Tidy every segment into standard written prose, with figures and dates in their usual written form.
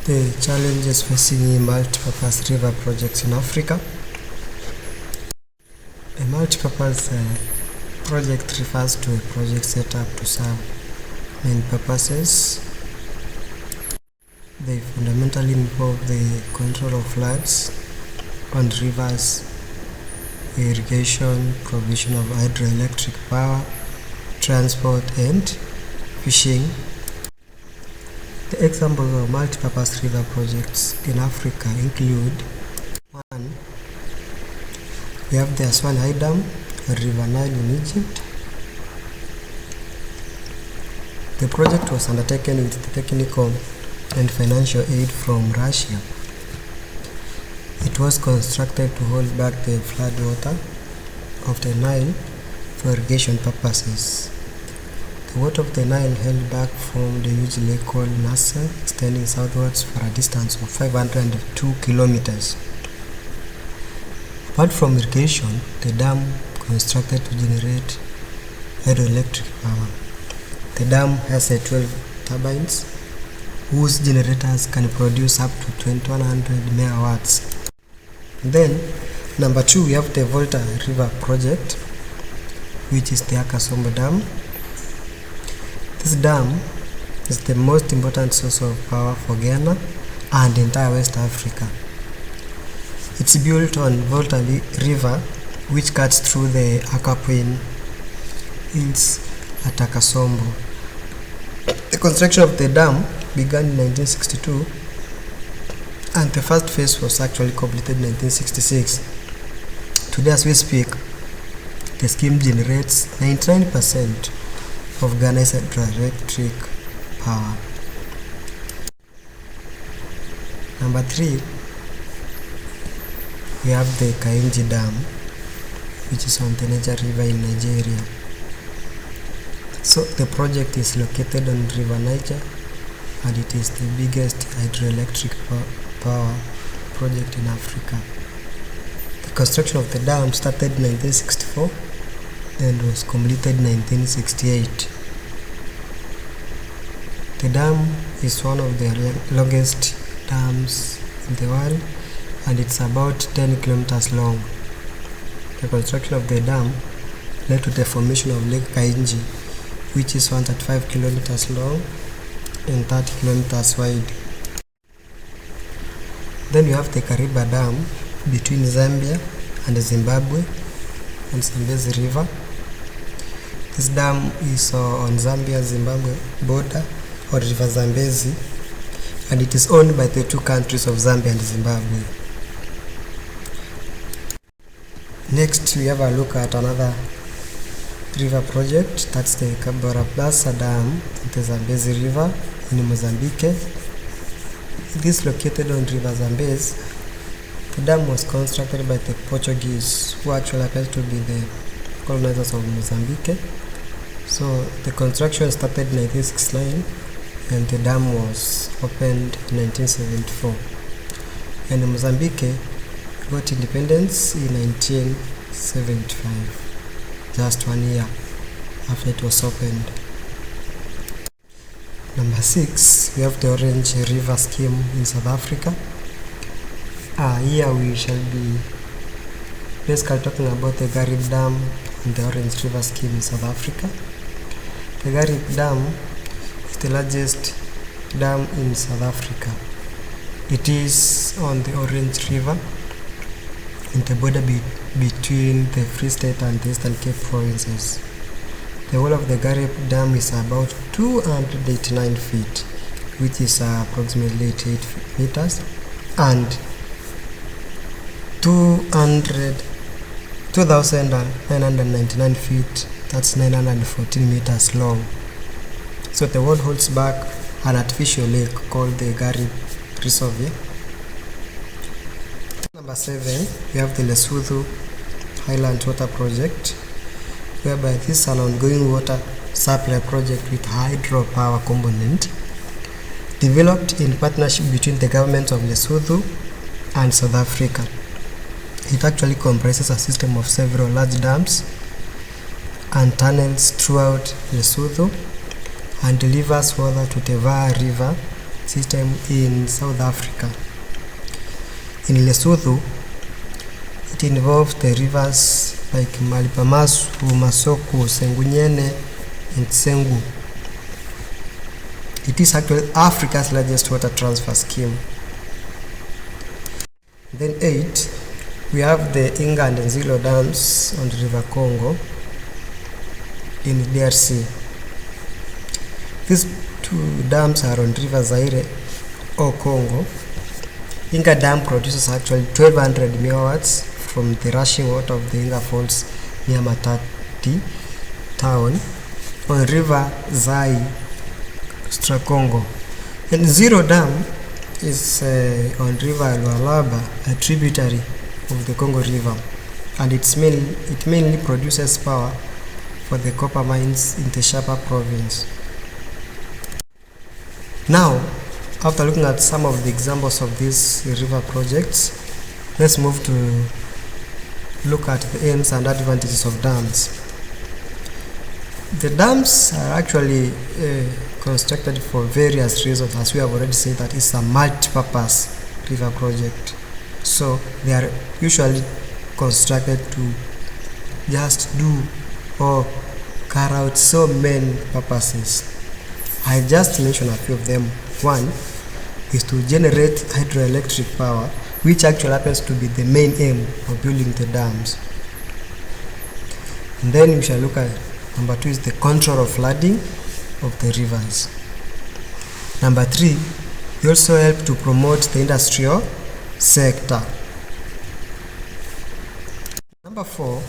The challenges facing multipurpose river projects in Africa. A multipurpose project refers to a project set up to serve main purposes. They fundamentally involve the control of floods on rivers, irrigation, provision of hydroelectric power, transport, and fishing. The examples of multipurpose river projects in Africa include: 1. We have the Aswan High Dam at River Nile in Egypt. The project was undertaken with technical and financial aid from Russia. It was constructed to hold back the flood water of the Nile for irrigation purposes. The water of the Nile held back from the huge lake called Nasser, extending southwards for a distance of 502 kilometers. Apart from irrigation, the dam constructed to generate hydroelectric power. The dam has 12 turbines whose generators can produce up to 2100 megawatts. Then, number 2, we have the Volta River project, which is the Akasombo Dam. This dam is the most important source of power for Ghana and entire West Africa. It's built on Volta River, which cuts through the Akapuin Hills at Akasombo. The construction of the dam began in 1962, and the first phase was actually completed in 1966. Today, as we speak, the scheme generates 99% of Ghana's hydroelectric power. Number 3, we have the Kainji Dam, which is on the Niger River in Nigeria. So the project is located on River Niger, and it is the biggest hydroelectric power project in Africa. The construction of the dam started in 1964 and was completed in 1968. The dam is one of the longest dams in the world, and it's about 10 kilometers long. The construction of the dam led to the formation of Lake Kainji, which is 135 kilometers long and 30 kilometers wide. Then we have the Kariba Dam between Zambia and Zimbabwe on Zambezi River. This dam is on Zambia-Zimbabwe border or River Zambezi, and it is owned by the two countries of Zambia and Zimbabwe. Next, we have a look at another river project, that's the Kabora-Bassa Dam in the Zambezi River in Mozambique. It is located on River Zambezi. The dam was constructed by the Portuguese, who actually appears to be the colonizers of Mozambique. So the construction started in 1969 and the dam was opened in 1974. And Mozambique got independence in 1975, just 1 year after it was opened. Number 6, we have the Orange River Scheme in South Africa. Here we shall be basically talking about the Garib Dam and the Orange River Scheme in South Africa. The Garib Dam is the largest dam in South Africa. It is on the Orange River in the border between the Free State and the Eastern Cape provinces. The wall of the Garib Dam is about 289 feet, which is approximately 88 meters, and 2,999 feet, that's 914 meters long. So the wall holds back an artificial lake called the Garib Reservoir. Number 7, we have the Lesotho Highland Water Project, whereby this is an ongoing water supply project with hydropower component, developed in partnership between the governments of Lesotho and South Africa. It actually comprises a system of several large dams and tunnels throughout Lesotho and delivers water to the Var River system in South Africa. In Lesotho, it involves the rivers like Malipamasu, Masoko, Sengunyene, and Sengu. It is actually Africa's largest water transfer scheme. Then 8, we have the Inga and Nzilo dams on the River Congo in DRC. These two dams are on River Zaire or Congo. Inga Dam produces actually 1200 megawatts from the rushing water of the Inga Falls near Matadi town on River Zaire, Congo. And Zero Dam is on River Lualaba, a tributary of the Congo River, and it mainly produces power for the copper mines in the Shapa province. Now, after looking at some of the examples of these river projects, let's move to look at the aims and advantages of dams. The dams are actually constructed for various reasons, as we have already said that it's a multi-purpose river project. So they are usually constructed to just do or carry out so many purposes. I just mentioned a few of them. One is to generate hydroelectric power, which actually happens to be the main aim of building the dams. And then we shall look at number 2 is the control of flooding of the rivers. Number 3, they also help to promote the industrial sector. Number 4,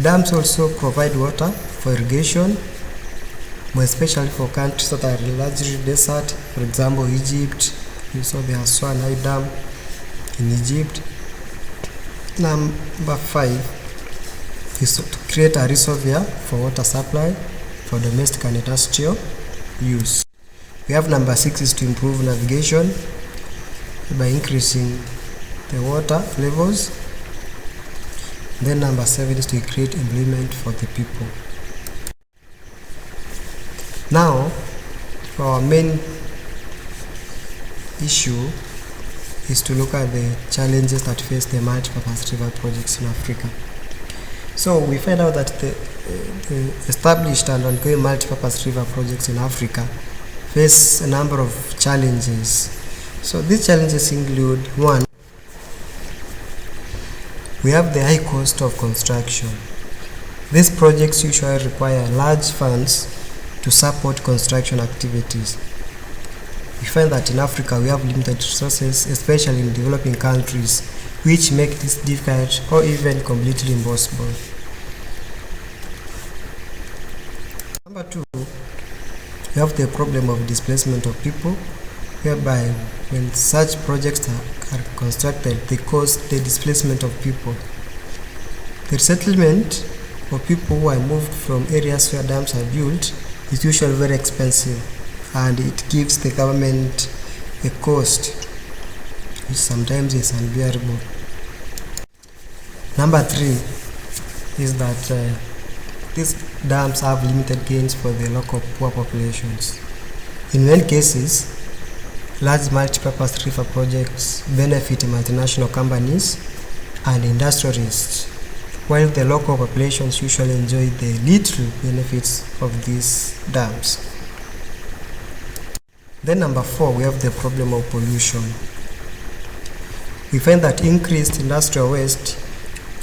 dams also provide water for irrigation, more especially for countries that are largely desert. For example, Egypt. You saw the Aswan Dam in Egypt. Number 5 is to create a reservoir for water supply for domestic and industrial use. We have number 6 is to improve navigation by increasing the water levels. Then number 7 is to create employment for the people. Now, for our main issue is to look at the challenges that face the multi-purpose river projects in Africa. So we find out that the established and ongoing multi-purpose river projects in Africa face a number of challenges. So these challenges include: 1, we have the high cost of construction. These projects usually require large funds to support construction activities. We find that in Africa we have limited resources, especially in developing countries, which make this difficult or even completely impossible. Number 2, we have the problem of displacement of people, whereby when such projects are constructed, they cause the displacement of people. The resettlement of people who are moved from areas where dams are built is usually very expensive, and it gives the government a cost which sometimes is unbearable. Number 3 is that these dams have limited gains for the local poor populations. In many cases, large multi-purpose river projects benefit multinational companies and industrialists, while the local populations usually enjoy the little benefits of these dams. Then number 4, we have the problem of pollution. We find that increased industrial waste,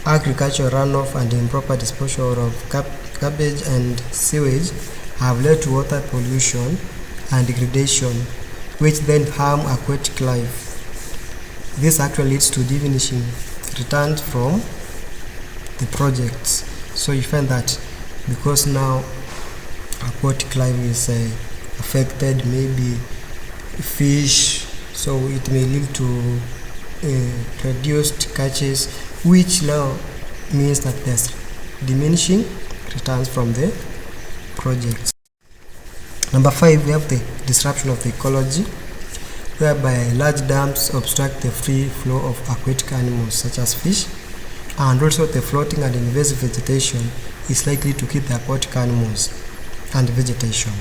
agricultural runoff, and improper disposal of garbage and sewage have led to water pollution and degradation, which then harm aquatic life. This actually leads to diminishing returns from the projects. So you find that because now aquatic life is affected, maybe fish, so it may lead to reduced catches, which now means that there's diminishing returns from the projects. Number 5, we have the disruption of the ecology, whereby large dams obstruct the free flow of aquatic animals such as fish, and also the floating and invasive vegetation is likely to kill the aquatic animals and vegetation.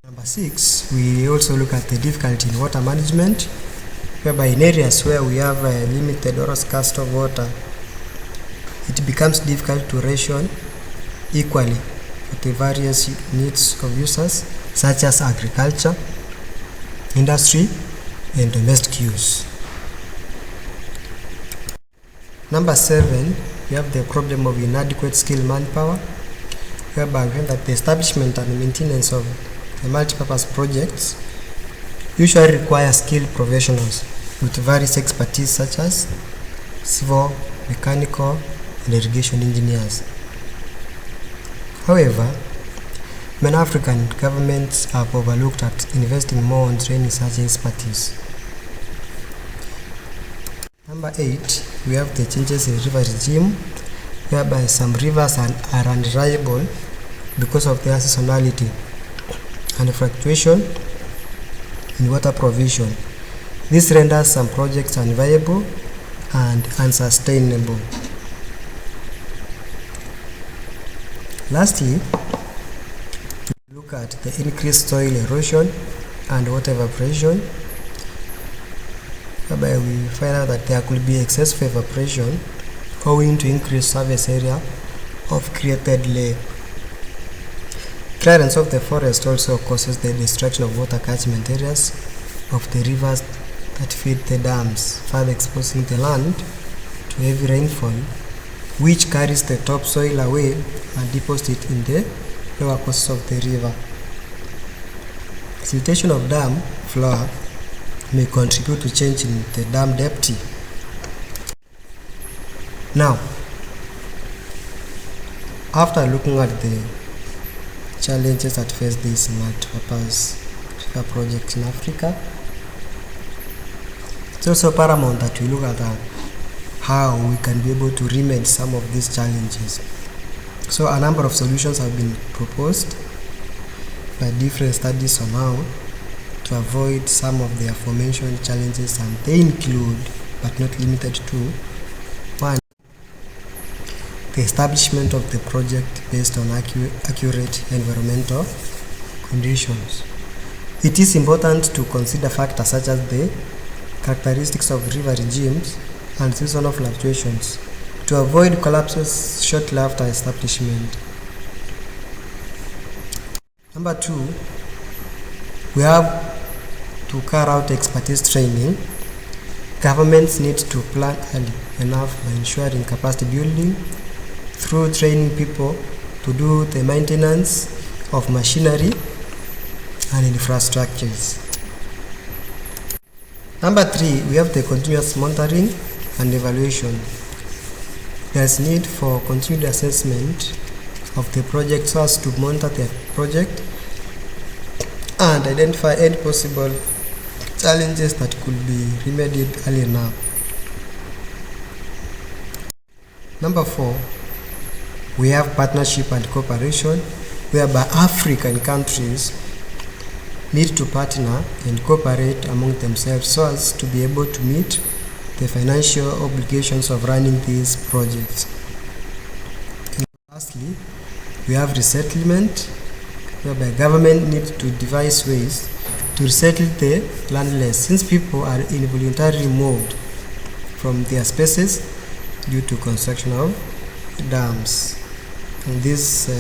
Number 6, we also look at the difficulty in water management, whereby in areas where we have limited or scarcity of water, it becomes difficult to ration equally for the various needs of users, such as agriculture, industry, and domestic use. Number 7, we have the problem of inadequate skilled manpower, whereby we have that the establishment and maintenance of the multipurpose projects usually require skilled professionals with various expertise such as civil, mechanical, and irrigation engineers. However, many African governments have overlooked at investing more on training such expertise. Number 8, we have the changes in river regime, whereby some rivers are undriable because of their seasonality and fluctuation in water provision. This renders some projects unviable and unsustainable. Lastly, we look at the increased soil erosion and water evaporation, whereby we find out that there could be excessive evaporation owing to increased surface area of created lake. Clearance of the forest also causes the destruction of water catchment areas of the rivers that feed the dams, further exposing the land to heavy rainfall, which carries the topsoil away and deposits it in the lower courses of the river. Siltation of dam floor may contribute to change in the dam depth. Now, after looking at the challenges that face these multipurpose river projects in Africa, it's also paramount that we look at how we can be able to remedy some of these challenges. So a number of solutions have been proposed by different studies on how to avoid some of the aforementioned challenges, and they include, but not limited to, 1. The establishment of the project based on accurate environmental conditions. It is important to consider factors such as the characteristics of river regimes and seasonal fluctuations to avoid collapses shortly after establishment. Number 2, we have to carry out expertise training. Governments need to plan early enough by ensuring capacity building through training people to do the maintenance of machinery and infrastructures. Number 3, we have the continuous monitoring and evaluation. There is need for continued assessment of the project so as to monitor the project and identify any possible challenges that could be remedied early enough. Number 4, we have partnership and cooperation, whereby African countries need to partner and cooperate among themselves so as to be able to meet the financial obligations of running these projects. And lastly, we have resettlement, whereby government needs to devise ways to resettle the landless, since people are involuntarily moved from their spaces due to construction of dams. And this